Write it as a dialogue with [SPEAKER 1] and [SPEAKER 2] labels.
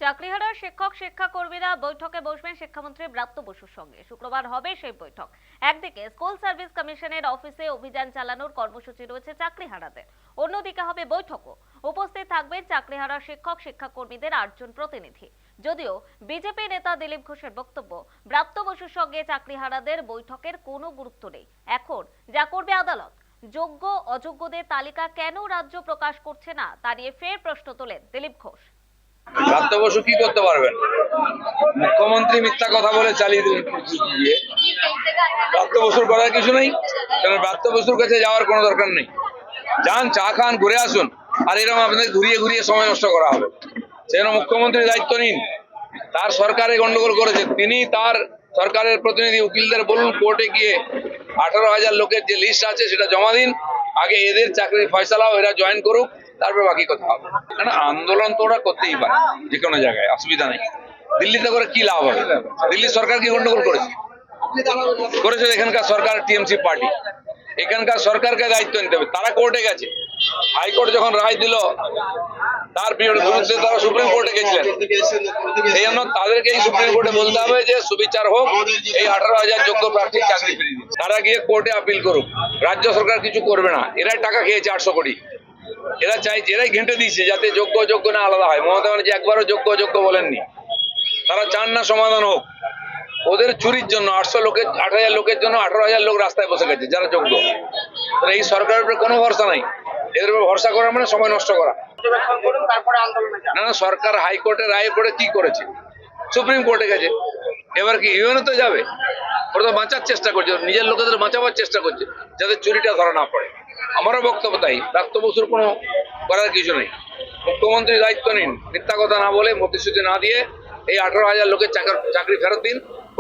[SPEAKER 1] চাকরিহারা শিক্ষক শিক্ষাকর্মীরা বৈঠকে বসবেন শিক্ষামন্ত্রী ব্রাত্য বসুর সঙ্গে। শুক্রবার হবে সেই বৈঠক। একদিকে স্কুল সার্ভিস কমিশনের অফিসে অভিযান চালানোর কর্মসূচি রয়েছে চাকরিহারাদের, অন্যদিকে হবে বৈঠকও। উপস্থিত থাকবেন চাকরিহারা শিক্ষক শিক্ষাকর্মীদের 8 জন প্রতিনিধি। যদিও বিজেপি নেতা দিলীপ ঘোষের বক্তব্য, ব্রাত্য বসুর সঙ্গে চাকরিহারাদের বৈঠকের কোনো গুরুত্ব নেই। এখন যা করবে আদালত। যোগ্য অযোগ্যদের তালিকা কেন রাজ্য প্রকাশ করছে না তা নিয়ে ফের প্রশ্ন তোলেন দিলীপ ঘোষ।
[SPEAKER 2] ব্রাত্য বসু কি করতে পারবেন? মুখ্যমন্ত্রী মিথ্যা কথা বলে চালিয়ে দিয়ে ব্রাত্য বসুর করার কিছু নেই। কারণ ব্রাত্য বসুর কাছে যাওয়ার কোনো দরকার নেই। যান, চা খান, ঘুরে আসুন, আর এরকম আপনাদের ঘুরিয়ে ঘুরিয়ে সময় নষ্ট করা হবে। সেজন্য মুখ্যমন্ত্রী দায়িত্ব নিন। তার সরকারে গন্ডগোল করেছে, তিনি তার সরকারের প্রতিনিধি উকিলদের বলুন কোর্টে গিয়ে 18,000 লোকের যে লিস্ট আছে সেটা জমা দিন। আগে এদের চাকরির ফয়সালাও, এরা জয়েন করুক, তারপর বাকি কথা হবে। কারণ আন্দোলন তো ওরা করতেই পারে যে কোনো জায়গায়, অসুবিধা নেই। দিল্লিতে করে কি লাভ হবে? দিল্লি সরকার কি গন্ডগোল করেছে এখানকার সরকার টিএমসি পার্টি। এখানকার সরকারকে দায়িত্ব নিতে হবে। তারা কোর্টে গেছে, হাইকোর্ট যখন রায় দিল তার বিরুদ্ধে তারা সুপ্রিম কোর্টে গেছিলেন। এই জন্য তাদেরকে এই সুপ্রিম কোর্টে বলতে হবে যে সুবিচার হোক, এই 18,000 যোগ্য প্রার্থীর চাকরি ফিরিয়ে দিন। তারা গিয়ে কোর্টে আপিল করুক। রাজ্য সরকার কিছু করবে না, এরাই টাকা খেয়েছে 800 কোটি। এরা চাইছে, এরাই ঘেঁটে দিয়েছে যাতে যোগ্য অযোগ্য না আলাদা হয়। মমতা ব্যানার্জি একবারও যোগ্য অযোগ্য বলেননি। তারা চান না সমাধান হোক। ওদের চুরির জন্য 8,000 লোকের জন্য 18,000 লোক রাস্তায় বসে গেছে যারা যোগ্য। এই সরকারের উপরে কোনো ভরসা নাই। এদের উপর ভরসা করা মানে সময় নষ্ট করা। না না, সরকার হাইকোর্টের রায়ের পরে কি করেছে? সুপ্রিম কোর্টে গেছে, এবার কি ইউএনও তো যাবে? ওরা তো বাঁচার চেষ্টা করছে, নিজের লোকেদের বাঁচাবার চেষ্টা করছে যাতে চুরিটা ধরা না পড়ে। আমারও বক্তব্য তাই, ব্রাত্য বসুর কোনো করার কিছু নেই। মুখ্যমন্ত্রী দায়িত্ব নিন, মিথ্যা কথা না বলে, প্রতিশ্রুতি না দিয়ে এই 18,000 লোকের চাকরি ফেরত দিন।